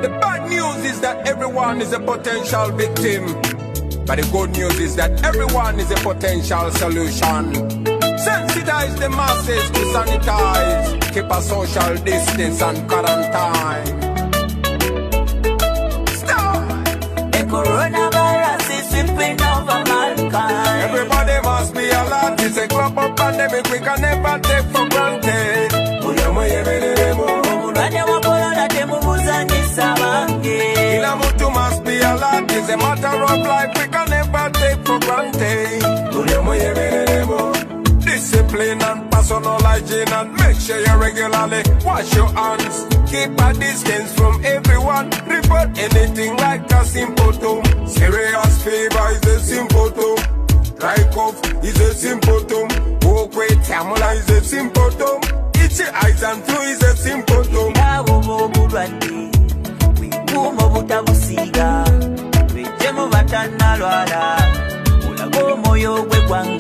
The bad news is that everyone is a potential victim, but the good news is that everyone is a potential solution. Sensitize the masses to sanitize, keep a social distance and quarantine. Stop! The coronavirus is sweeping over mankind. Everybody must be alert. It's a global pandemic we can never take for granted. Kila mtu must be alert. It's a matter of life we can never take for granted. Discipline and personal hygiene, and make sure you regularly wash your hands. Keep a distance from everyone. Report anything like a symptom. Serious fever is a symptom. Dry cough is a symptom. Walkway tamula is a symptom. Itchy eyes and flu is a symptom. Wikumo butabusiga wejemu batanalwala ulago moyo gwe gwanga